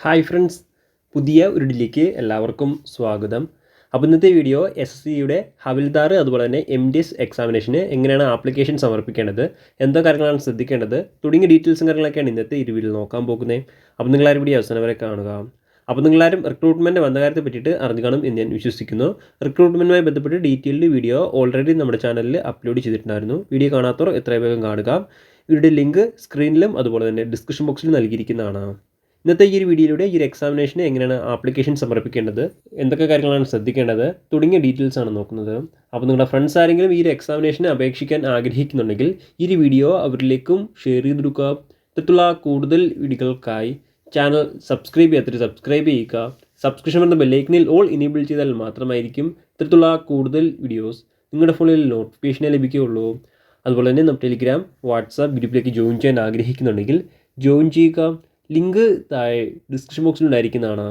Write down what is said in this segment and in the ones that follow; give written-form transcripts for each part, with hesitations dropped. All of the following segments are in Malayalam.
ഹായ് ഫ്രണ്ട്സ്, പുതിയ ഒരു ഡിലേക്ക് എല്ലാവർക്കും സ്വാഗതം. അപ്പോൾ ഇന്നത്തെ വീഡിയോ SSCയുടെ ഹവിൽദാർ അതുപോലെ തന്നെ MDS എക്സാമിനേഷന് എങ്ങനെയാണ് ആപ്ലിക്കേഷൻ സമർപ്പിക്കേണ്ടത്, എന്തൊക്കെ കാര്യങ്ങളാണ് ശ്രദ്ധിക്കേണ്ടത് തുടങ്ങിയ ഡീറ്റെയിൽസും കാര്യങ്ങളൊക്കെയാണ് ഇന്നത്തെ ഈ വീഡിയോയിൽ നോക്കാൻ പോകുന്നത്. അപ്പോൾ നിങ്ങളാരും വീഡിയോ അവസാനം വരെ കാണുക. അപ്പോൾ നിങ്ങളാരും റിക്രൂട്ട്മെൻറ്റ് വന്ന കാര്യത്തെ പറ്റിയിട്ട് അറിഞ്ഞു കാണും എന്ന് ഞാൻ വിശ്വസിക്കുന്നു. റിക്രൂട്ട്മെൻറ്റുമായി ബന്ധപ്പെട്ട് ഡീറ്റെയിൽഡ് വീഡിയോ ഓൾറെഡി നമ്മുടെ ചാനലിൽ അപ്ലോഡ് ചെയ്തിട്ടുണ്ടായിരുന്നു. വീഡിയോ കാണാത്തവർ എത്രയും വേഗം കാണുക. വീഡിയോയുടെ ലിങ്ക് സ്ക്രീനിലും അതുപോലെ തന്നെ ഡിസ്ക്രിപ്ഷൻ ബോക്സിലും നൽകിയിരിക്കുന്നതാണ്. ഇന്നത്തെ ഈ ഒരു വീഡിയോയിലൂടെ ഈ ഒരു എക്സാമിനേഷന് എങ്ങനെയാണ് ആപ്ലിക്കേഷൻ സമർപ്പിക്കേണ്ടത്, എന്തൊക്കെ കാര്യങ്ങളാണ് ശ്രദ്ധിക്കേണ്ടത് തുടങ്ങിയ ഡീറ്റെയിൽസ് ആണ് നോക്കുന്നത്. അപ്പോൾ നിങ്ങളുടെ ഫ്രണ്ട്സ് ആരെങ്കിലും ഈ ഒരു എക്സാമിനേഷന് അപേക്ഷിക്കാൻ ആഗ്രഹിക്കുന്നുണ്ടെങ്കിൽ ഈ ഒരു വീഡിയോ അവരിലേക്കും ഷെയർ ചെയ്ത് കൊടുക്കുക. ഇത്തരത്തിലുള്ള കൂടുതൽ വീഡിയോകൾക്കായി ചാനൽ സബ്സ്ക്രൈബ് ചെയ്യാത്തവർ സബ്സ്ക്രൈബ് ചെയ്യുക. സബ്സ്ക്രിപ്ഷൻ എന്ന ബെല്ലൈക്കനിൽ ഓൾ ഇനേബിൾ ചെയ്താൽ മാത്രമായിരിക്കും ഇത്തരത്തിലുള്ള കൂടുതൽ വീഡിയോസ് നിങ്ങളുടെ ഫോണിൽ നോട്ടിഫിക്കേഷനെ ലഭിക്കുകയുള്ളൂ. അതുപോലെ തന്നെ നമ്മുടെ ടെലിഗ്രാം, വാട്സാപ്പ് ഗ്രൂപ്പിലേക്ക് ജോയിൻ ചെയ്യാൻ ആഗ്രഹിക്കുന്നുണ്ടെങ്കിൽ ജോയിൻ ചെയ്യുക. ലിങ്ക് താഴെ ഡിസ്ക്രിപ്ഷൻ ബോക്സിൽ ഉണ്ടായിരിക്കുന്നതാണ്.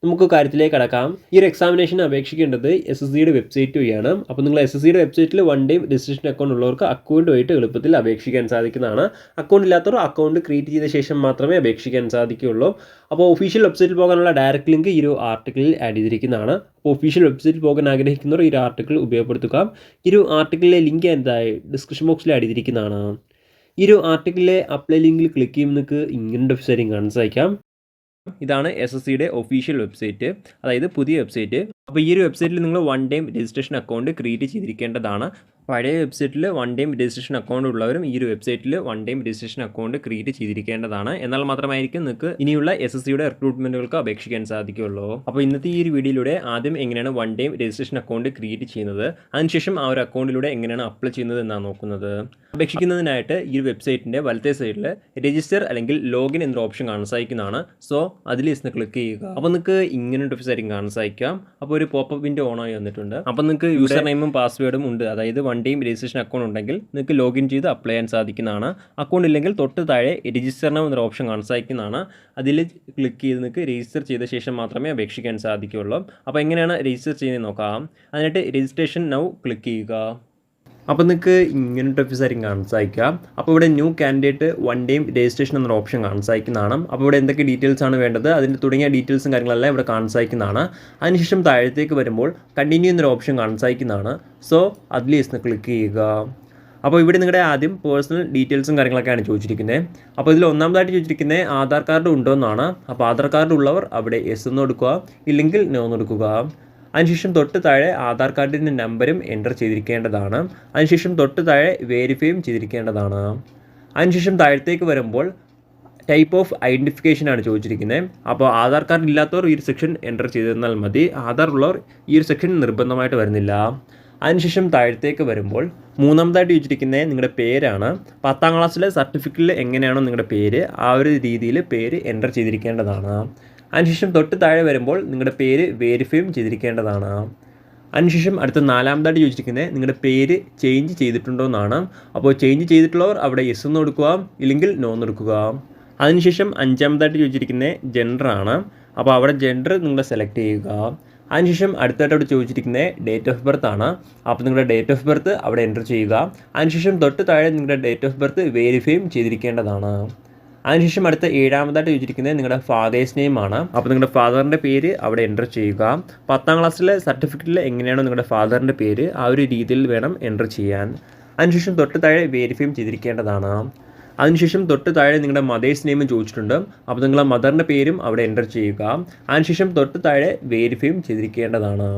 നമുക്ക് കാര്യത്തിലേക്ക് കടക്കാം. ഈ ഒരു എക്സാമിനേഷന് അപേക്ഷിക്കേണ്ടത് SSCയുടെ വെബ്സൈറ്റ് വഴിയാണ്. അപ്പോൾ നിങ്ങൾ SSCയുടെ വെബ്സൈറ്റിൽ വൺ ടൈം രജിസ്ട്രേഷൻ അക്കൗണ്ട് ഉള്ളവർക്ക് അക്കൗണ്ടുമായിട്ട് എളുപ്പത്തിൽ അപേക്ഷിക്കാൻ സാധിക്കുന്നതാണ്. അക്കൗണ്ട് ഇല്ലാത്തവർ അക്കൗണ്ട് ക്രിയേറ്റ് ചെയ്ത ശേഷം മാത്രമേ അപേക്ഷിക്കാൻ സാധിക്കുകയുള്ളൂ. അപ്പോൾ ഒഫീഷ്യൽ വെബ്സൈറ്റിൽ പോകാനുള്ള ഡയറക്റ്റ് ലിങ്ക് ഈ ഒരു ആർട്ടിക്കിളിൽ ആഡ് ചെയ്തിരിക്കുന്നതാണ്. അപ്പോൾ ഒഫീഷ്യൽ വെബ്സൈറ്റിൽ പോകാൻ ആഗ്രഹിക്കുന്നവർ ഈ ഒരു ആർട്ടിക്കിൾ ഉപയോഗപ്പെടുത്തുക. ഈ ഒരു ആർട്ടിക്കിളിലെ ലിങ്ക് എന്തായി ഡിസ്ക്രിപ്ഷൻ ബോക്സിൽ ആഡ് ചെയ്തിരിക്കുന്നതാണ്. ഈ ഒരു ആർട്ടിക്കിളിലെ അപ്ലൈ ലിങ്കിൽ ക്ലിക്ക് ചെയ്യുമ്പോൾ നിങ്ങൾക്ക് ഇങ്ങനെ വെബ്സൈറ്റ് കാണാൻ സാധിക്കാം. ഇതാണ് SSCയുടെ ഒഫീഷ്യൽ വെബ്സൈറ്റ്, അതായത് പുതിയ വെബ്സൈറ്റ്. അപ്പോൾ ഈ ഒരു വെബ്സൈറ്റിൽ നിങ്ങൾ one time registration account create ചെയ്തിരിക്കേണ്ടതാണ്. പഴയ വെബ്സൈറ്റിൽ വൺ ടൈം രജിസ്ട്രേഷൻ അക്കൗണ്ട് ഉള്ളവരും ഈ ഒരു വെബ്സൈറ്റിൽ one time registration account create ചെയ്തിരിക്കേണ്ടതാണ്. എന്നാൽ മാത്രമായിരിക്കും നിങ്ങൾക്ക് ഇനിയുള്ള SSCയുടെ റിക്രൂട്ട്മെൻറ്റുകൾക്ക് അപേക്ഷിക്കാൻ സാധിക്കുള്ളൂ. അപ്പോൾ ഇന്നത്തെ ഈ ഒരു വീഡിയോയിലൂടെ ആദ്യം എങ്ങനെയാണ് one time registration account create ചെയ്യുന്നത്, അതിനുശേഷം ആ ഒരു അക്കൗണ്ടിലൂടെ എങ്ങനെയാണ് അപ്ലൈ ചെയ്യുന്നത് എന്നാണ് നോക്കുന്നത്. അപേക്ഷിക്കുന്നതിനായിട്ട് ഈ ഒരു വെബ്സൈറ്റിൻ്റെ വലത്തെ സൈഡിൽ രജിസ്റ്റർ അല്ലെങ്കിൽ ലോഗിൻ എന്നൊരു ഓപ്ഷൻ കാണാൻ സാധിക്കുന്നതാണ്. സോ അതിൽ ക്ലിക്ക് ചെയ്യുക. അപ്പോൾ നിങ്ങൾക്ക് ഇങ്ങനെ ഒരു വെബ്സൈറ്റ് കാണാൻ സാധിക്കാം. അപ്പോൾ ഒരു പോപ്പപ്പ് വിൻഡോ ഓണായി വന്നിട്ടുണ്ട്. അപ്പോൾ നിങ്ങൾക്ക് യൂസർ നെയിമും പാസ്വേഡും ഉണ്ട്, അതായത് വൺ ടൈം രജിസ്ട്രേഷൻ അക്കൗണ്ട് ഉണ്ടെങ്കിൽ നിങ്ങൾക്ക് ലോഗിൻ ചെയ്ത് അപ്ലൈ ചെയ്യാൻ സാധിക്കുന്നതാണ്. അക്കൗണ്ട് ഇല്ലെങ്കിൽ തൊട്ട് താഴെ രജിസ്റ്റർ നൗ എന്നൊരു ഓപ്ഷൻ കാണാൻ സാധിക്കുന്നതാണ്. അതിൽ ക്ലിക്ക് ചെയ്ത് നിങ്ങൾക്ക് രജിസ്റ്റർ ചെയ്ത ശേഷം മാത്രമേ അപേക്ഷിക്കാൻ സാധിക്കുകയുള്ളൂ. അപ്പോൾ എങ്ങനെയാണ് രജിസ്റ്റർ ചെയ്യുന്നത് നോക്കാം. അതിനായിട്ട് രജിസ്ട്രേഷൻ നൗ ക്ലിക്ക് ചെയ്യുക. അപ്പോൾ നിങ്ങൾക്ക് ഇങ്ങനത്തെ വെബ്സൈറ്റ് കാണാൻ സാധിക്കാം. അപ്പോൾ ഇവിടെ new candidate one time registration എന്നൊരു ഓപ്ഷൻ കാണാൻ സാധിക്കുന്നതാണ്. അപ്പോൾ ഇവിടെ എന്തൊക്കെ ഡീറ്റെയിൽസ് ആണ് വേണ്ടത്, അതിൻ്റെ തുടങ്ങിയ ഡീറ്റെയിൽസും കാര്യങ്ങളെല്ലാം ഇവിടെ കാണാൻ സാധിക്കുന്നതാണ്. അതിനുശേഷം താഴത്തേക്ക് വരുമ്പോൾ കണ്ടിന്യൂ എന്നൊരു ഓപ്ഷൻ കാണാൻ സാധിക്കുന്നതാണ്. സോ അതിൽ ക്ലിക്ക് ചെയ്യുക. അപ്പോൾ ഇവിടെ നിങ്ങളുടെ ആദ്യം പേഴ്സണൽ ഡീറ്റെയിൽസും കാര്യങ്ങളൊക്കെയാണ് ചോദിച്ചിരിക്കുന്നത്. അപ്പോൾ ഇതിൽ ഒന്നാമതായിട്ട് ചോദിച്ചിരിക്കുന്നത് ആധാർ കാർഡ് ഉണ്ടോ എന്നാണ്. അപ്പോൾ ആധാർ കാർഡ് ഉള്ളവർ അവിടെ യെസ് എന്ന് കൊടുക്കുക, ഇല്ലെങ്കിൽ നോ എന്ന് കൊടുക്കുക. അതിനുശേഷം തൊട്ട് താഴെ ആധാർ കാർഡിൻ്റെ നമ്പരും എൻ്റർ ചെയ്തിരിക്കേണ്ടതാണ്. അതിനുശേഷം തൊട്ട് താഴെ വെരിഫൈയും ചെയ്തിരിക്കേണ്ടതാണ്. അതിനുശേഷം താഴത്തേക്ക് വരുമ്പോൾ ടൈപ്പ് ഓഫ് ഐഡൻറ്റിഫിക്കേഷൻ ആണ് ചോദിച്ചിരിക്കുന്നത്. അപ്പോൾ ആധാർ കാർഡ് ഇല്ലാത്തവർ ഈ ഒരു സെക്ഷൻ എൻ്റർ ചെയ്തിരുന്നാൽ മതി. ആധാർ ഉള്ളവർ ഈ ഒരു സെക്ഷൻ നിർബന്ധമായിട്ട് വരുന്നില്ല. അതിനുശേഷം താഴത്തേക്ക് വരുമ്പോൾ മൂന്നാമതായിട്ട് ചോദിച്ചിരിക്കുന്നത് നിങ്ങളുടെ പേരാണ്. 10ാം ക്ലാസ്സിലെ സർട്ടിഫിക്കറ്റിൽ എങ്ങനെയാണോ നിങ്ങളുടെ പേര്, ആ ഒരു രീതിയിൽ പേര് എൻ്റർ ചെയ്തിരിക്കേണ്ടതാണ്. അതിനുശേഷം തൊട്ട് താഴെ വരുമ്പോൾ നിങ്ങളുടെ പേര് വെരിഫൈയും ചെയ്തിരിക്കേണ്ടതാണ്. അതിനുശേഷം അടുത്ത നാലാമതായിട്ട് ചോദിച്ചിരിക്കുന്നത് നിങ്ങളുടെ പേര് ചേഞ്ച് ചെയ്തിട്ടുണ്ടോ എന്നാണ്. അപ്പോൾ ചേഞ്ച് ചെയ്തിട്ടുള്ളവർ അവിടെ യെസ് എന്ന് കൊടുക്കുക, ഇല്ലെങ്കിൽ നോ എന്ന് കൊടുക്കുക. അതിനുശേഷം അഞ്ചാമതായിട്ട് ചോദിച്ചിരിക്കുന്നത് ജെൻഡറാണ്. അപ്പോൾ അവിടെ ജെൻഡർ നിങ്ങൾ സെലക്ട് ചെയ്യുക. അതിനുശേഷം അടുത്തായിട്ട് അവിടെ ചോദിച്ചിരിക്കുന്നത് ഡേറ്റ് ഓഫ് ബർത്ത് ആണ്. അപ്പോൾ നിങ്ങളുടെ ഡേറ്റ് ഓഫ് ബർത്ത് അവിടെ എൻ്റർ ചെയ്യുക. അതിനുശേഷം തൊട്ട് താഴെ നിങ്ങളുടെ ഡേറ്റ് ഓഫ് ബർത്ത് വെരിഫൈയും ചെയ്തിരിക്കേണ്ടതാണ്. അതിനുശേഷം അടുത്ത ഏഴാമതായിട്ട് ചോദിച്ചിരിക്കുന്നത് നിങ്ങളുടെ ഫാദേഴ്സ് നെയിം ആണ്. അപ്പോൾ നിങ്ങളുടെ ഫാദറിൻ്റെ പേര് അവിടെ എൻ്റർ ചെയ്യുക. 10ാം ക്ലാസ്സിലെ സർട്ടിഫിക്കറ്റിൽ എങ്ങനെയാണോ നിങ്ങളുടെ ഫാദറിൻ്റെ പേര്, ആ ഒരു രീതിയിൽ വേണം എൻ്റർ ചെയ്യാൻ. അതിനുശേഷം തൊട്ട് താഴെ വെരിഫൈയും ചെയ്തിരിക്കേണ്ടതാണ്. അതിനുശേഷം തൊട്ട് താഴെ നിങ്ങളുടെ മദേഴ്സ് നെയിം ചോദിച്ചിട്ടുണ്ട്. അപ്പോൾ നിങ്ങളുടെ മദറിൻ്റെ പേരും അവിടെ എൻ്റർ ചെയ്യുക. അതിനുശേഷം തൊട്ട് താഴെ വെരിഫൈയും ചെയ്തിരിക്കേണ്ടതാണ്.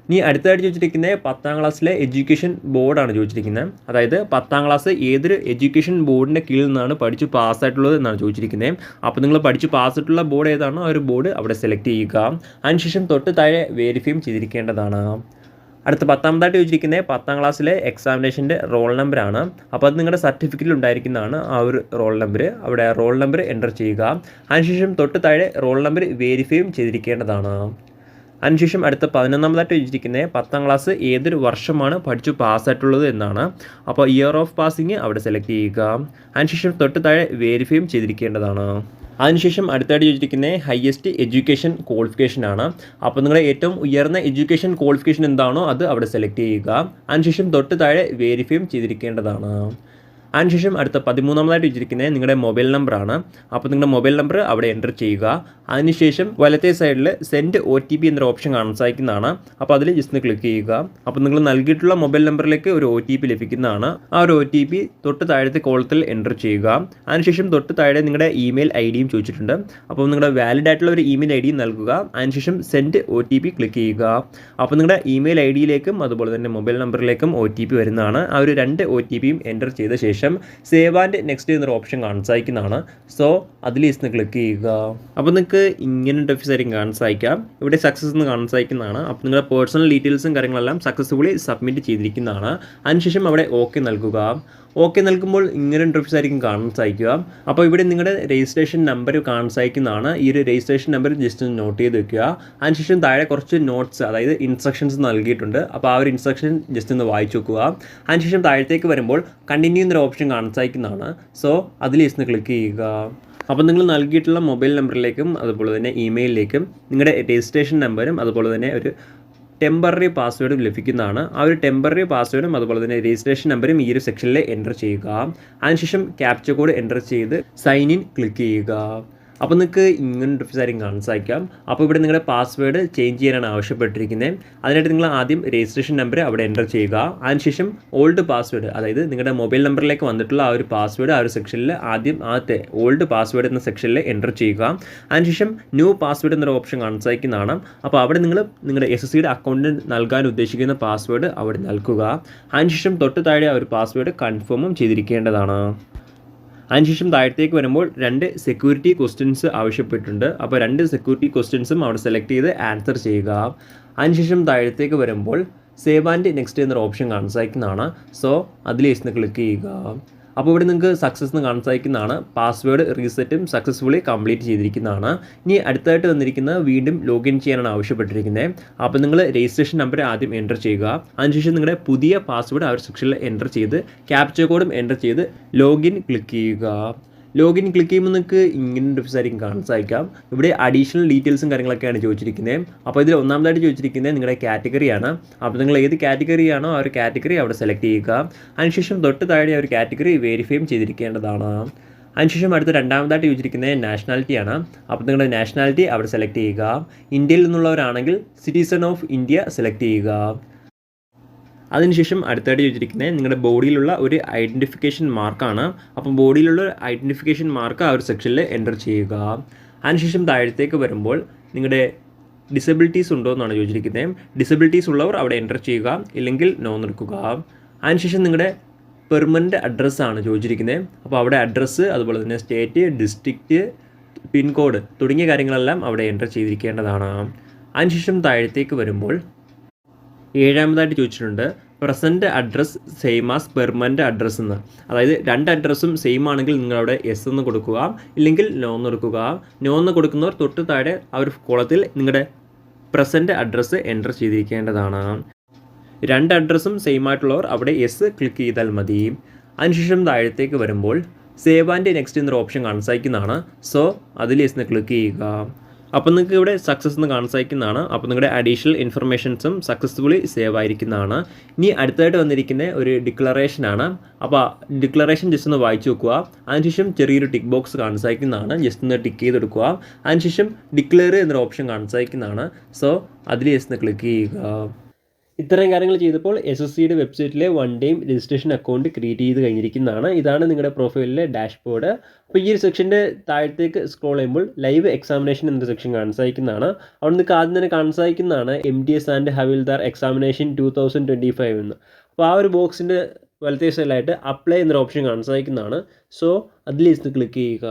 ഇനി അടുത്തതായിട്ട് ചോദിച്ചിരിക്കുന്നത് 10ാം ക്ലാസ്സിലെ എഡ്യൂക്കേഷൻ ബോർഡാണ് ചോദിച്ചിരിക്കുന്നത്. അതായത് 10ാം ക്ലാസ് ഏതൊരു എഡ്യൂക്കേഷൻ ബോർഡിൻ്റെ കീഴിൽ നിന്നാണ് പഠിച്ച് പാസ്സായിട്ടുള്ളത് എന്നാണ് ചോദിച്ചിരിക്കുന്നത്. അപ്പോൾ നിങ്ങൾ പഠിച്ച് പാസ്സായിട്ടുള്ള ബോർഡ് ഏതാണോ ആ ഒരു ബോർഡ് അവിടെ സെലക്ട് ചെയ്യുക. അതിനുശേഷം തൊട്ട് താഴെ വെരിഫൈയും ചെയ്തിരിക്കേണ്ടതാണ്. അടുത്ത 10ാമതായിട്ട് ചോദിച്ചിരിക്കുന്നത് 10ാം ക്ലാസ്സിലെ എക്സാമിനേഷൻ്റെ റോൾ നമ്പറാണ്. അപ്പോൾ അത് നിങ്ങളുടെ സർട്ടിഫിക്കറ്റിൽ ഉണ്ടായിരിക്കുന്നതാണ് ആ ഒരു റോൾ നമ്പർ. അവിടെ റോൾ നമ്പർ എൻ്റർ ചെയ്യുക. അതിനുശേഷം തൊട്ട് താഴെ റോൾ നമ്പർ വെരിഫൈയും ചെയ്തിരിക്കേണ്ടതാണ്. അതിനുശേഷം അടുത്ത 11ാമതായിട്ട് ചോദിച്ചിരിക്കുന്നത് 10ാം ക്ലാസ് ഏതൊരു വർഷമാണ് പഠിച്ചു പാസ്സായിട്ടുള്ളത് എന്നാണ്. അപ്പോൾ ഇയർ ഓഫ് പാസിങ് അവിടെ സെലക്ട് ചെയ്യുക. അതിനുശേഷം തൊട്ട് താഴെ വെരിഫൈയും ചെയ്തിരിക്കേണ്ടതാണ്. അതിനുശേഷം അടുത്തായിട്ട് ചോദിച്ചിരിക്കുന്നത് ഹയസ്റ്റ് എഡ്യൂക്കേഷൻ ക്വാളിഫിക്കേഷൻ ആണ്. അപ്പോൾ നിങ്ങളുടെ ഏറ്റവും ഉയർന്ന എഡ്യൂക്കേഷൻ ക്വാളിഫിക്കേഷൻ എന്താണോ അത് അവിടെ സെലക്ട് ചെയ്യുക. അതിനുശേഷം തൊട്ട് താഴെ വെരിഫൈയും ചെയ്തിരിക്കേണ്ടതാണ്. അതിനുശേഷം അടുത്ത 13ാമതായിട്ട് വെച്ചിരിക്കുന്നത് നിങ്ങളുടെ മൊബൈൽ നമ്പറാണ്. അപ്പോൾ നിങ്ങളുടെ മൊബൈൽ നമ്പർ അവിടെ എൻ്റർ ചെയ്യുക. അതിനുശേഷം വലത്തെ സൈഡിൽ സെൻഡ് OTP എന്നൊരു ഓപ്ഷൻ കാണാൻ സാധിക്കുന്നതാണ്. അപ്പോൾ അതിൽ ജസ്റ്റ് ക്ലിക്ക് ചെയ്യുക. അപ്പോൾ നിങ്ങൾ നൽകിയിട്ടുള്ള മൊബൈൽ നമ്പറിലേക്ക് ഒരു OTP ലഭിക്കുന്നതാണ്. ആ ഒരു OTP തൊട്ട് താഴത്തെ കോളത്തിൽ എൻ്റർ ചെയ്യുക. അതിനുശേഷം തൊട്ട് താഴെ നിങ്ങളുടെ ഇമെയിൽ IDയും ചോദിച്ചിട്ടുണ്ട്. അപ്പോൾ നിങ്ങളുടെ വാലിഡ് ആയിട്ടുള്ള ഒരു ഇമെയിൽ ID നൽകുക. അതിനുശേഷം സെൻഡ് OTP ക്ലിക്ക് ചെയ്യുക. അപ്പോൾ നിങ്ങളുടെ ഇമെയിൽ IDയിലേക്കും അതുപോലെ തന്നെ മൊബൈൽ നമ്പറിലേക്കും OTP വരുന്നതാണ്. ആ ഒരു 2 OTPയും എൻ്റർ ചെയ്ത ശേഷം സേവ് ആൻഡ് നെക്സ്റ്റ് എന്നൊരു ഓപ്ഷൻ കാണാൻ സാധിക്കുന്നതാണ്. സോ അതിൽ ജസ്റ്റ് ക്ലിക്ക് ചെയ്യുക. അപ്പോൾ നിങ്ങൾക്ക് ഇങ്ങനെ ഇന്റർഫേസ് ആയിരിക്കും കാണാൻ സാധിക്കാം. ഇവിടെ സക്സസ് എന്ന് കാണാൻ സാധിക്കുന്നതാണ്. അപ്പോൾ നിങ്ങളുടെ പേഴ്സണൽ ഡീറ്റെയിൽസും കാര്യങ്ങളെല്ലാം സക്സസ്ഫുള്ളി സബ്മിറ്റ് ചെയ്തിരിക്കുന്നതാണ്. അതിനുശേഷം അവിടെ ഓക്കെ നൽകുക. ഓക്കെ നൽകുമ്പോൾ ഇങ്ങനെ ഇന്റർഫേസ് ആയിരിക്കും കാണാൻ സാധിക്കുക. അപ്പോൾ ഇവിടെ നിങ്ങളുടെ രജിസ്ട്രേഷൻ നമ്പർ കാണാൻ സാധിക്കുന്നതാണ്. ഈ ഒരു രജിസ്ട്രേഷൻ നമ്പർ ജസ്റ്റ് നോട്ട് ചെയ്ത് വെക്കുക. അതിനുശേഷം താഴെ കുറച്ച് നോട്ട്സ്, അതായത് ഇൻസ്ട്രക്ഷൻസ് നൽകിയിട്ടുണ്ട്. അപ്പോൾ ആ ഒരു ഇൻസ്ട്രക്ഷൻ ജസ്റ്റ് ഒന്ന് വായിച്ചു വെക്കുക. അതിനുശേഷം താഴത്തേക്ക് വരുമ്പോൾ കണ്ടിന്യൂ എന്നൊരു ഓപ്ഷൻ കാണാൻ സാധിക്കുന്നതാണ്. സോ അതിൽ ജസ്റ്റ് ക്ലിക്ക് ചെയ്യുക. അപ്പോൾ നിങ്ങൾ നൽകിയിട്ടുള്ള മൊബൈൽ നമ്പറിലേക്കും അതുപോലെ തന്നെ ഇമെയിലിലേക്കും നിങ്ങളുടെ രജിസ്ട്രേഷൻ നമ്പറും അതുപോലെ തന്നെ ഒരു ടെമ്പററി പാസ്വേഡും ലഭിക്കുന്നതാണ്. ആ ഒരു ടെമ്പററി പാസ്വേഡും അതുപോലെ തന്നെ രജിസ്ട്രേഷൻ നമ്പറും ഈ ഒരു സെക്ഷനിൽ എൻ്റർ ചെയ്യുക. അതിനുശേഷം ക്യാപ്ച കോഡ് എൻ്റർ ചെയ്ത് സൈൻ ഇൻ ക്ലിക്ക് ചെയ്യുക. അപ്പോൾ നിങ്ങൾക്ക് ഇങ്ങനെ ഇന്റർഫേസ് ആയിരിക്കും കാണാൻ സാധിക്കാം. അപ്പോൾ ഇവിടെ നിങ്ങളുടെ പാസ്വേഡ് ചേഞ്ച് ചെയ്യാനാണ് ആവശ്യപ്പെട്ടിരിക്കുന്നത്. അതിനായിട്ട് നിങ്ങൾ ആദ്യം രജിസ്ട്രേഷൻ നമ്പർ അവിടെ എൻ്റർ ചെയ്യുക. അതിനുശേഷം ഓൾഡ് പാസ്വേഡ്, അതായത് നിങ്ങളുടെ മൊബൈൽ നമ്പറിലേക്ക് വന്നിട്ടുള്ള ആ ഒരു പാസ്വേഡ് ആ ഒരു സെക്ഷനിൽ ആദ്യം ആദ്യത്തെ ഓൾഡ് പാസ്വേഡ് എന്ന സെക്ഷനിൽ എൻ്റർ ചെയ്യുക. അതിനുശേഷം ന്യൂ പാസ്വേഡ് എന്നൊരു ഓപ്ഷൻ കാണാൻ സാധിക്കുന്നതാണ്. അപ്പോൾ അവിടെ നിങ്ങൾ നിങ്ങളുടെ SSCയുടെ അക്കൗണ്ടിൽ നൽകാൻ ഉദ്ദേശിക്കുന്ന പാസ്വേഡ് അവിടെ നൽകുക. അതിനുശേഷം തൊട്ട് താഴെ ആ ഒരു പാസ്വേഡ് കൺഫേമും ചെയ്തിരിക്കേണ്ടതാണ്. അതിനുശേഷം താഴത്തേക്ക് വരുമ്പോൾ 2 സെക്യൂരിറ്റി ക്വസ്റ്റ്യൻസ് ആവശ്യപ്പെട്ടിട്ടുണ്ട്. അപ്പോൾ 2 സെക്യൂരിറ്റി ക്വസ്റ്റ്യൻസും അവിടെ സെലക്ട് ചെയ്ത് ആൻസർ ചെയ്യുക. അതിനുശേഷം താഴത്തേക്ക് വരുമ്പോൾ സേവ് ആൻഡ് നെക്സ്റ്റ് എന്നൊരു ഓപ്ഷൻ കാണാൻ സാധിക്കുന്നതാണ്. സോ അതിൽ ക്ലിക്ക് ചെയ്യുക. അപ്പോൾ ഇവിടെ നിങ്ങൾക്ക് സക്സസ് എന്ന് കാണാൻ സാധിക്കുന്നതാണ്. പാസ്വേഡ് റീസെറ്റും സക്സസ്ഫുള്ളി കംപ്ലീറ്റ് ചെയ്തിരിക്കുന്നതാണ്. ഇനി അടുത്തായിട്ട് വന്നിരിക്കുന്നത് വീണ്ടും ലോഗിൻ ചെയ്യാനാണ് ആവശ്യപ്പെട്ടിരിക്കുന്നത്. അപ്പോൾ നിങ്ങൾ രജിസ്ട്രേഷൻ നമ്പർ ആദ്യം എൻ്റർ ചെയ്യുക. അതിനുശേഷം നിങ്ങളുടെ പുതിയ പാസ്വേഡ് ആ ഒരു സെക്ഷനിൽ എൻ്റർ ചെയ്ത് ക്യാപ്ച കോഡും എൻ്റർ ചെയ്ത് ലോഗിൻ ക്ലിക്ക് ചെയ്യുക. ലോഗിൻ ക്ലിക്ക് ചെയ്യുമ്പോൾ നിങ്ങൾക്ക് ഇങ്ങനെ ഇന്റർഫേസ് ആയിരിക്കും കാണാൻ സാധിക്കാം. ഇവിടെ അഡീഷണൽ ഡീറ്റെയിൽസും കാര്യങ്ങളൊക്കെയാണ് ചോദിച്ചിരിക്കുന്നത്. അപ്പോൾ ഇതിൽ ഒന്നാമതായിട്ട് ചോദിച്ചിരിക്കുന്നത് നിങ്ങളുടെ കാറ്റഗറിയാണ്. അപ്പോൾ നിങ്ങൾ ഏത് കാറ്റഗറിയാണോ ആ ഒരു കാറ്റഗറി അവിടെ സെലക്ട് ചെയ്യുക. അതിനുശേഷം തൊട്ട് താഴെ ആ ഒരു കാറ്റഗറി വെരിഫൈയും ചെയ്തിരിക്കേണ്ടതാണ്. അതിനുശേഷം അടുത്ത രണ്ടാമതായിട്ട് ചോദിച്ചിരിക്കുന്നത് നാഷണാലിറ്റിയാണ്. അപ്പോൾ നിങ്ങളുടെ നാഷണാലിറ്റി അവിടെ സെലക്ട് ചെയ്യുക. ഇന്ത്യയിൽ നിന്നുള്ളവരാണെങ്കിൽ സിറ്റിസൺ ഓഫ് ഇന്ത്യ സെലക്ട് ചെയ്യുക. അതിനുശേഷം അടുത്തായിട്ട് ചോദിച്ചിരിക്കുന്നത് നിങ്ങളുടെ ബോഡിയിലുള്ള ഒരു ഐഡൻറ്റിഫിക്കേഷൻ മാർക്കാണ്. അപ്പം ബോഡിയിലുള്ള ഐഡൻറ്റിഫിക്കേഷൻ മാർക്ക് ആ ഒരു സെക്ഷനിൽ എൻ്റർ ചെയ്യുക. അതിനുശേഷം താഴത്തേക്ക് വരുമ്പോൾ നിങ്ങളുടെ ഡിസബിലിറ്റീസ് ഉണ്ടോ എന്നാണ് ചോദിച്ചിരിക്കുന്നത്. ഡിസബിലിറ്റീസ് ഉള്ളവർ അവിടെ എൻ്റർ ചെയ്യുക, ഇല്ലെങ്കിൽ നോ എടുക്കുക. അതിനുശേഷം നിങ്ങളുടെ പെർമനൻറ്റ് അഡ്രസ്സാണ് ചോദിച്ചിരിക്കുന്നത്. അപ്പോൾ അവിടെ അഡ്രസ്സ് അതുപോലെ തന്നെ സ്റ്റേറ്റ്, ഡിസ്ട്രിക്റ്റ്, പിൻകോഡ് തുടങ്ങിയ കാര്യങ്ങളെല്ലാം അവിടെ എൻ്റർ ചെയ്തിരിക്കേണ്ടതാണ്. അതിനുശേഷം താഴത്തേക്ക് വരുമ്പോൾ 7ാമതായിട്ട് ചോദിച്ചിട്ടുണ്ട് present address same as permanent address എന്ന്. അതായത് 2 അഡ്രസ്സും സെയിം ആണെങ്കിൽ നിങ്ങളവിടെ എസ് എന്ന് കൊടുക്കുക, ഇല്ലെങ്കിൽ നോ എന്ന് കൊടുക്കുക. നോ എന്ന് കൊടുക്കുന്നവർ തൊട്ട് താഴെ ആ ഒരു കോളത്തിൽ നിങ്ങളുടെ പ്രസൻറ്റ് അഡ്രസ്സ് എൻ്റർ ചെയ്തിരിക്കേണ്ടതാണ്. 2 അഡ്രസ്സും സെയിം ആയിട്ടുള്ളവർ അവിടെ എസ് ക്ലിക്ക് ചെയ്താൽ മതി. അതിനുശേഷം താഴത്തേക്ക് വരുമ്പോൾ സേവ് ആൻഡ് നെക്സ്റ്റ് എന്നൊരു ഓപ്ഷൻ കാണാൻ സാധിക്കുന്നതാണ്. സോ അതിൽ എസ് ക്ലിക്ക് ചെയ്യുക. അപ്പോൾ നിങ്ങൾക്ക് ഇവിടെ സക്സസ് എന്ന് കാണാൻ സാധിക്കുന്നതാണ്. അപ്പോൾ നിങ്ങളുടെ അഡീഷണൽ ഇൻഫർമേഷൻസും സക്സസ്ഫുള്ളി സേവ് ആയിരിക്കുന്നതാണ്. ഇനി അടുത്തായിട്ട് വന്നിരിക്കുന്ന ഒരു ഡിക്ലറേഷനാണ്. അപ്പോൾ ഡിക്ലറേഷൻ ജസ്റ്റ് ഒന്ന് വായിച്ചു നോക്കുക. അതിനുശേഷം ചെറിയൊരു ടിക്ക് ബോക്സ് കാണാൻ സാധിക്കുന്നതാണ്. ജസ്റ്റ് ഒന്ന് ടിക്ക് ചെയ്തെടുക്കുക. അതിനുശേഷം ഡിക്ലെയർ എന്നൊരു ഓപ്ഷൻ കാണാൻ സാധിക്കുന്നതാണ്. സോ അതിൽ ജസ്റ്റ് ക്ലിക്ക് ചെയ്യുക. ഇത്രയും കാര്യങ്ങൾ ചെയ്തപ്പോൾ SSCയുടെ വെബ്സൈറ്റിലെ 1 ടൈം രജിസ്ട്രേഷൻ അക്കൗണ്ട് ക്രിയേറ്റ് ചെയ്ത് കഴിഞ്ഞിരിക്കുന്നതാണ്. ഇതാണ് നിങ്ങളുടെ പ്രൊഫൈലിലെ ഡാഷ്ബോർഡ്. അപ്പോൾ ഈ ഒരു സെക്ഷൻ്റെ താഴത്തേക്ക് സ്ക്രോൾ ചെയ്യുമ്പോൾ ലൈവ് എക്സാമിനേഷൻ എന്ന സെക്ഷൻ കാണാൻ സാധിക്കുന്നതാണ്. അവിടെ നിങ്ങൾക്ക് ആദ്യം തന്നെ കാണാൻ സാധിക്കുന്നതാണ് MTS ആൻഡ് ഹവിൽദാർ എക്സാമിനേഷൻ 2025 എന്ന്. അപ്പോൾ ആ ഒരു ബോക്സിൻ്റെ വലത്തേ സൈഡിലായിട്ട് അപ്ലൈ എന്നൊരു ഓപ്ഷൻ കാണാൻ സാധിക്കുന്നതാണ്. സോ അതിൽ ക്ലിക്ക് ചെയ്യുക.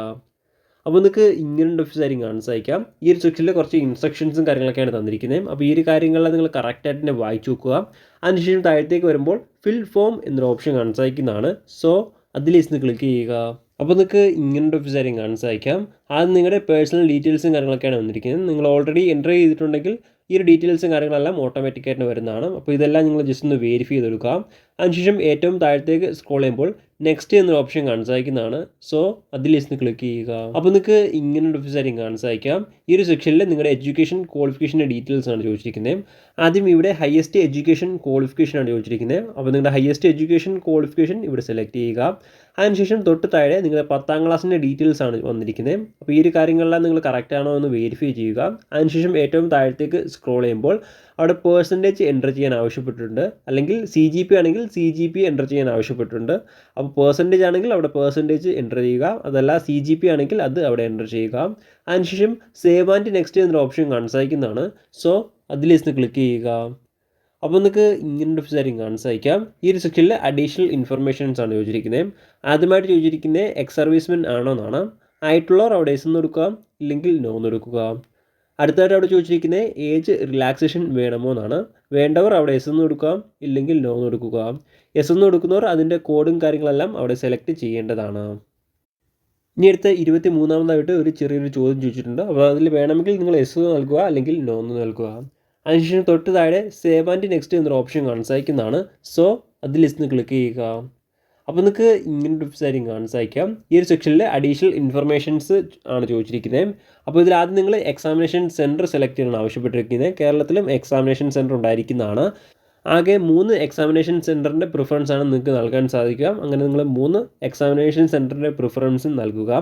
അപ്പോൾ നിങ്ങൾക്ക് ഇങ്ങനെ ഇന്റർഫേസ് ആയിരിക്കും കാണാൻ സാധിക്കാം. ഈ ഒരു സെക്ഷനിൽ കുറച്ച് ഇൻസ്ട്രക്ഷൻസും കാര്യങ്ങളൊക്കെയാണ് തന്നിരിക്കുന്നത്. അപ്പോൾ ഈ ഒരു കാര്യങ്ങളെല്ലാം നിങ്ങൾ കറക്റ്റായിട്ട് തന്നെ വായിച്ചു നോക്കുക. അതിനുശേഷം താഴത്തേക്ക് വരുമ്പോൾ ഫിൽ ഫോം എന്നൊരു ഓപ്ഷൻ കാണാൻ സാധിക്കുന്നതാണ്. സോ അതിൽ ക്ലിക്ക് ചെയ്യുക. അപ്പോൾ നിങ്ങൾക്ക് ഇങ്ങനെ ഇന്റർഫേസ് ആയിരിക്കും കാണാൻ സാധിക്കാം. ആദ്യം നിങ്ങളുടെ പേഴ്സണൽ ഡീറ്റെയിൽസും കാര്യങ്ങളൊക്കെയാണ് വന്നിരിക്കുന്നത്. നിങ്ങൾ ഓൾറെഡി എൻ്റർ ചെയ്തിട്ടുണ്ടെങ്കിൽ ഈ ഒരു ഡീറ്റെയിൽസും കാര്യങ്ങളെല്ലാം ഓട്ടോമാറ്റിക്കായിട്ട് വരുന്നതാണ്. അപ്പോൾ ഇതെല്ലാം നിങ്ങൾ ജസ്റ്റ് ഒന്ന് വെരിഫൈ ചെയ്തെടുക്കുക. അതിനുശേഷം ഏറ്റവും താഴത്തേക്ക് സ്ക്രോൾ ചെയ്യുമ്പോൾ നെക്സ്റ്റ് എന്നൊരു ഓപ്ഷൻ കാണാൻ സാധിക്കുന്നതാണ്. സോ അതിൽ ജസ്റ്റ് ക്ലിക്ക് ചെയ്യുക. അപ്പോൾ നിങ്ങൾക്ക് ഇങ്ങനൊരു വെബ്സൈറ്റ് കാണാൻ സാധിക്കാം. ഈ ഒരു സെക്ഷനിൽ നിങ്ങളുടെ എഡ്യൂക്കേഷൻ ക്വാളിഫിക്കേഷൻ്റെ ഡീറ്റെയിൽസ് ആണ് ചോദിച്ചിരിക്കുന്നത്. ആദ്യം ഇവിടെ ഹയസ്റ്റ് എഡ്യൂക്കേഷൻ ക്വാളിഫിക്കേഷൻ ആണ് ചോദിച്ചിരിക്കുന്നത്. അപ്പോൾ നിങ്ങളുടെ ഹയസ്റ്റ് എഡ്യൂക്കേഷൻ ക്വാളിഫിക്കേഷൻ ഇവിടെ സെലക്ട് ചെയ്യുക. അതിനുശേഷം തൊട്ട് താഴെ നിങ്ങളുടെ 10ാം ക്ലാസ്സിൻ്റെ ഡീറ്റെയിൽസ് ആണ് വന്നിരിക്കുന്നത്. അപ്പോൾ ഈ ഒരു കാര്യങ്ങളെല്ലാം നിങ്ങൾ കറക്റ്റ് ആണോ എന്ന് വെരിഫൈ ചെയ്യുക. അതിനുശേഷം ഏറ്റവും താഴത്തേക്ക് സ്ക്രോൾ ചെയ്യുമ്പോൾ അവിടെ പേഴ്സൻറ്റേജ് എൻ്റർ ചെയ്യാൻ ആവശ്യപ്പെട്ടിട്ടുണ്ട്. അല്ലെങ്കിൽ CGP ആണെങ്കിൽ CGP എൻ്റർ ചെയ്യാൻ ആവശ്യപ്പെട്ടിട്ടുണ്ട്. അപ്പോൾ പേഴ്സൻറ്റേജ് ആണെങ്കിൽ അവിടെ പേഴ്സൻറ്റേജ് എൻ്റർ ചെയ്യുക. അതല്ല CGP ആണെങ്കിൽ അത് അവിടെ എൻ്റർ ചെയ്യുക. അതിനുശേഷം സേവ് ആൻഡ് നെക്സ്റ്റ് എന്നൊരു ഓപ്ഷൻ കാണാൻ സാധിക്കുന്നതാണ്. സോ അതിൽ ക്ലിക്ക് ചെയ്യുക. അപ്പോൾ നിങ്ങൾക്ക് ഇങ്ങനൊരു വെബ്സൈറ്റ് കാണാൻ സാധിക്കാം. ഈ ഒരു സെക്ഷനിൽ അഡീഷണൽ ഇൻഫർമേഷൻസ് ആണ് ചോദിച്ചിരിക്കുന്നത്. ആദ്യമായിട്ട് ചോദിച്ചിരിക്കുന്നത് എക്സ് സർവീസ്മെൻ ആണോ എന്നാണ്. ആയിട്ടുള്ളവർ അവിടെ എസ് എന്ന് കൊടുക്കുക, ഇല്ലെങ്കിൽ നോ എന്ന് കൊടുക്കുക. അടുത്തായിട്ട് അവിടെ ചോദിച്ചിരിക്കുന്നത് ഏജ് റിലാക്സേഷൻ വേണമോ എന്നാണ്. വേണ്ടവർ അവിടെ എസ് എന്ന് കൊടുക്കുക, ഇല്ലെങ്കിൽ നോ എന്ന് കൊടുക്കുക. എസ് എന്ന് കൊടുക്കുന്നവർ അതിൻ്റെ കോഡും കാര്യങ്ങളെല്ലാം അവിടെ സെലക്ട് ചെയ്യേണ്ടതാണ്. ഇനി അടുത്ത 23ാമതായിട്ട് ഒരു ചെറിയൊരു ചോദ്യം ചോദിച്ചിട്ടുണ്ട്. അപ്പോൾ അതിൽ വേണമെങ്കിൽ നിങ്ങൾ എസ് നൽകുക, അല്ലെങ്കിൽ നോ എന്ന് നൽകുക. അതിനുശേഷം തൊട്ട് താഴെ സേവ് ആൻഡ് നെക്സ്റ്റ് എന്നൊരു ഓപ്ഷൻ കാണാൻ സാധിക്കുന്നതാണ്. സോ അതിൽ ക്ലിക്ക് ചെയ്യുക. അപ്പോൾ നിങ്ങൾക്ക് ഇങ്ങനൊരു വെബ്സൈറ്റ് കാണാൻ സാധിക്കാം. ഈ ഒരു സെക്ഷനിൽ അഡീഷണൽ ഇൻഫർമേഷൻസ് ആണ് ചോദിച്ചിരിക്കുന്നത്. അപ്പോൾ ഇതിൽ ആദ്യം നിങ്ങൾ എക്സാമിനേഷൻ സെൻറ്റർ സെലക്ട് ചെയ്യാനാണ് ആവശ്യപ്പെട്ടിരിക്കുന്നത്. കേരളത്തിലും എക്സാമിനേഷൻ സെൻറ്റർ ഉണ്ടായിരിക്കുന്നതാണ്. ആകെ 3 എക്സാമിനേഷൻ സെൻറ്ററിൻ്റെ പ്രിഫറൻസ് ആണ് നിങ്ങൾക്ക് നൽകാൻ സാധിക്കുക. അങ്ങനെ നിങ്ങൾ 3 എക്സാമിനേഷൻ സെൻറ്ററിൻ്റെ പ്രിഫറൻസും നൽകുക.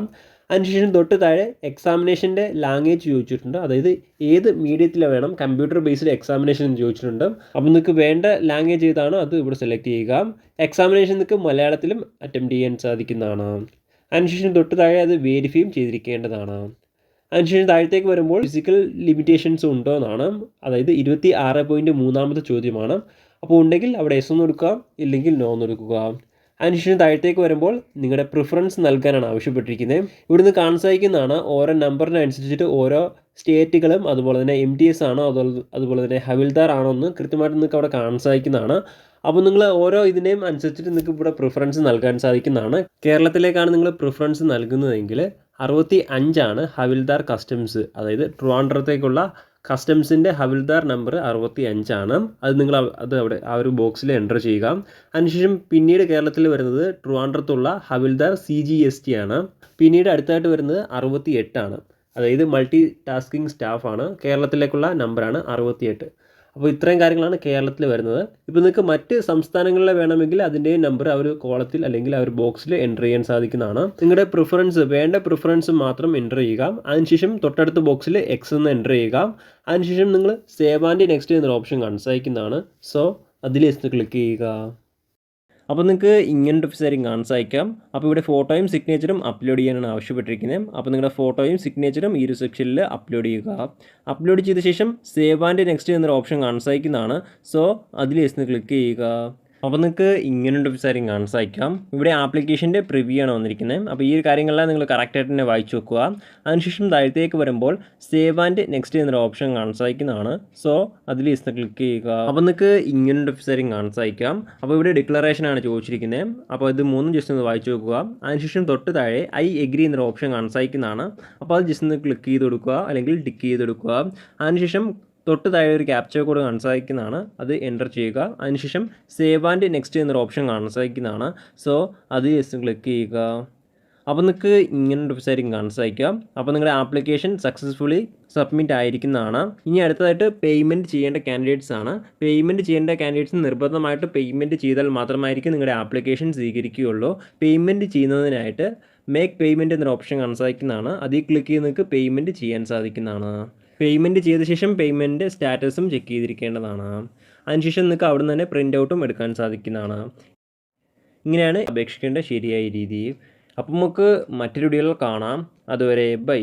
അതിനുശേഷം തൊട്ട് താഴെ എക്സാമിനേഷൻ്റെ ലാംഗ്വേജ് ചോദിച്ചിട്ടുണ്ട്. അതായത് ഏത് മീഡിയത്തിൽ വേണം കമ്പ്യൂട്ടർ ബേസ്ഡ് എക്സാമിനേഷൻ എന്ന് ചോദിച്ചിട്ടുണ്ട്. അപ്പോൾ നിങ്ങൾക്ക് വേണ്ട ലാംഗ്വേജ് ഏതാണോ അത് ഇവിടെ സെലക്ട് ചെയ്യുക. എക്സാമിനേഷൻ നിങ്ങൾക്ക് മലയാളത്തിലും അറ്റംപ്റ്റ് ചെയ്യാൻ സാധിക്കുന്നതാണ്. അതിനുശേഷം തൊട്ട് താഴെ അത് വെരിഫൈയും ചെയ്തിരിക്കേണ്ടതാണ്. അതിനുശേഷം താഴത്തേക്ക് വരുമ്പോൾ ഫിസിക്കൽ ലിമിറ്റേഷൻസ് ഉണ്ടോ എന്നാണ്. അതായത് 26.3 ചോദ്യമാണ്. അപ്പോൾ ഉണ്ടെങ്കിൽ അവിടെ എസ് എന്ന് കൊടുക്കുക, ഇല്ലെങ്കിൽ നോ എന്ന് കൊടുക്കുക. അതിനുശേഷം താഴത്തേക്ക് വരുമ്പോൾ നിങ്ങളുടെ പ്രിഫറൻസ് നൽകാനാണ് ആവശ്യപ്പെട്ടിരിക്കുന്നത്. ഇവിടുന്ന് കാണാൻ സാധിക്കുന്നതാണ് ഓരോ നമ്പറിനനുസരിച്ചിട്ട് ഓരോ സ്റ്റേറ്റുകളും അതുപോലെ തന്നെ MTS ആണോ അതുപോലെ തന്നെ ഹവിൽദാർ ആണോ എന്ന് കൃത്യമായിട്ട് നിങ്ങൾക്ക് അവിടെ കാണാൻ സാധിക്കുന്നതാണ്. അപ്പോൾ നിങ്ങൾ ഓരോ ഇതിനെയും അനുസരിച്ചിട്ട് നിങ്ങൾക്ക് ഇവിടെ പ്രിഫറൻസ് നൽകാൻ സാധിക്കുന്നതാണ്. കേരളത്തിലേക്കാണ് നിങ്ങൾ പ്രിഫറൻസ് നൽകുന്നതെങ്കിൽ 65 ഹവിൽദാർ കസ്റ്റംസ്, അതായത് ട്രിവാൻഡ്രത്തേക്കുള്ള കസ്റ്റംസിൻ്റെ ഹവിൽദാർ നമ്പർ 65. അത് നിങ്ങൾ അവിടെ ആ ഒരു ബോക്സിൽ എൻ്റർ ചെയ്യുക. അതിനുശേഷം പിന്നീട് കേരളത്തിൽ വരുന്നത് ട്രിവാൻഡ്രത്തുള്ള ഹവിൽദാർ CGST ആണ്. പിന്നീട് അടുത്തായിട്ട് വരുന്നത് 68. അതായത് മൾട്ടി ടാസ്കിങ് സ്റ്റാഫാണ്. കേരളത്തിലേക്കുള്ള നമ്പറാണ് 68. അപ്പോൾ ഇത്രയും കാര്യങ്ങളാണ് കേരളത്തിൽ വരുന്നത്. ഇപ്പോൾ നിങ്ങൾക്ക് മറ്റ് സംസ്ഥാനങ്ങളിലെ വേണമെങ്കിൽ അതിൻ്റെ നമ്പർ ആ ഒരു കോളത്തിൽ അല്ലെങ്കിൽ ആ ഒരു ബോക്സിൽ എൻ്റർ ചെയ്യാൻ സാധിക്കുന്നതാണ്. നിങ്ങളുടെ പ്രിഫറൻസ് വേണ്ട പ്രിഫറൻസ് മാത്രം എൻ്റർ ചെയ്യുക. അതിനുശേഷം തൊട്ടടുത്ത ബോക്സിൽ എക്സ് എന്ന് എൻ്റർ ചെയ്യുക. അതിനുശേഷം നിങ്ങൾ സേവ് ആൻഡ് നെക്സ്റ്റ് എന്നൊരു ഓപ്ഷൻ കാണാൻ സാധിക്കുന്നതാണ്. സോ അതിൽ ക്ലിക്ക് ചെയ്യുക. അപ്പോൾ നിങ്ങൾക്ക് ഇങ്ങനൊരു വെബ്സൈറ്റ് കാണാൻ സാധിക്കാം. അപ്പോൾ ഇവിടെ ഫോട്ടോയും സിഗ്നേച്ചറും അപ്ലോഡ് ചെയ്യാനാണ് ആവശ്യപ്പെട്ടിരിക്കുന്നത്. അപ്പോൾ നിങ്ങളുടെ ഫോട്ടോയും സിഗ്നേച്ചറും ഈ ഒരു സെക്ഷനിൽ അപ്ലോഡ് ചെയ്യുക. അപ്ലോഡ് ചെയ്ത ശേഷം സേവ് ആൻഡ് നെക്സ്റ്റ് എന്നൊരു ഓപ്ഷൻ കാണാൻ സാധിക്കുന്നതാണ്. സോ അതിൽ ക്ലിക്ക് ചെയ്യുക. അപ്പോൾ നിങ്ങൾക്ക് ഇങ്ങനൊരു വെബ്സൈറ്റ് കാണാൻ സാധിക്കാം. ഇവിടെ ആപ്ലിക്കേഷൻ്റെ പ്രിവ്യൂ ആണ് വന്നിരിക്കുന്നത്. അപ്പോൾ ഈ ഒരു കാര്യങ്ങളെല്ലാം നിങ്ങൾ കറക്റ്റായിട്ട് തന്നെ വായിച്ചു വെക്കുക. അതിനുശേഷം താഴത്തേക്ക് വരുമ്പോൾ സേവ് ആൻഡ് നെക്സ്റ്റ് എന്നൊരു ഓപ്ഷൻ കാണാൻ സാധിക്കുന്നതാണ്. സോ അതിൽ ക്ലിക്ക് ചെയ്യുക. അപ്പോൾ നിങ്ങൾക്ക് ഇങ്ങനൊരു വെബ്സൈറ്റ് കാണാൻ സാധിക്കാം. അപ്പോൾ ഇവിടെ ഡിക്ലറേഷൻ ആണ് ചോദിച്ചിരിക്കുന്നത്. അപ്പോൾ ഇത് 3 ജസ്റ്റ് ഒന്ന് വായിച്ചു വെക്കുക. അതിനുശേഷം തൊട്ട് താഴെ ഐ എഗ്രി എന്നൊരു ഓപ്ഷൻ കാണാൻ സാധിക്കുന്നതാണ്. അപ്പോൾ അത് ജസ്റ്റ് ഒന്ന് ക്ലിക്ക് ചെയ്ത് കൊടുക്കുക, അല്ലെങ്കിൽ ടിക്ക് ചെയ്ത് കൊടുക്കുക. അതിനുശേഷം തൊട്ട് താഴെ ഒരു ക്യാപ്ചർ കോഡ് കാണാൻ സാധിക്കുന്നതാണ്. അത് എൻ്റർ ചെയ്യുക. അതിനുശേഷം സേവ് ആൻഡ് നെക്സ്റ്റ് എന്നൊരു ഓപ്ഷൻ കാണാൻ സാധിക്കുന്നതാണ്. സോ അത് ജസ്റ്റ് ക്ലിക്ക് ചെയ്യുക. അപ്പോൾ നിങ്ങൾക്ക് ഇങ്ങനൊരു വെബ്സൈറ്റ് കാണാൻ സാധിക്കാം. അപ്പോൾ നിങ്ങളുടെ ആപ്ലിക്കേഷൻ സക്സസ്ഫുള്ളി സബ്മിറ്റ് ആയിരിക്കുന്നതാണ്. ഇനി അടുത്തതായിട്ട് പേയ്മെൻറ്റ് ചെയ്യേണ്ട കാൻഡിഡേറ്റ്സ് ആണ്. പേയ്മെൻറ്റ് ചെയ്യേണ്ട കാൻഡിഡേറ്റ്സ് നിർബന്ധമായിട്ട് പേയ്മെൻറ്റ് ചെയ്താൽ മാത്രമായിരിക്കും നിങ്ങളുടെ ആപ്ലിക്കേഷൻ സ്വീകരിക്കുകയുള്ളൂ. പേയ്മെൻറ്റ് ചെയ്യുന്നതിനായിട്ട് മേക്ക് പേയ്മെൻറ്റ് എന്നൊരു ഓപ്ഷൻ കാണാൻ സാധിക്കുന്നതാണ്. അതിൽ ക്ലിക്ക് ചെയ്ത് നിങ്ങൾക്ക് പേയ്മെൻറ്റ് ചെയ്യാൻ സാധിക്കുന്നതാണ്. പേയ്മെൻറ്റ് ചെയ്ത ശേഷം പേയ്മെൻറ്റ് സ്റ്റാറ്റസും ചെക്ക് ചെയ്തിരിക്കേണ്ടതാണ്. അതിനുശേഷം നിങ്ങൾക്ക് അവിടെ നിന്ന് തന്നെ പ്രിൻ്റ് ഔട്ടും എടുക്കാൻ സാധിക്കുന്നതാണ്. ഇങ്ങനെയാണ് അപേക്ഷിക്കേണ്ട ശരിയായ രീതി. അപ്പോൾ നമുക്ക് മറ്റൊരു വീഡിയോയിൽ കാണാം. അതുവരെ ബൈ.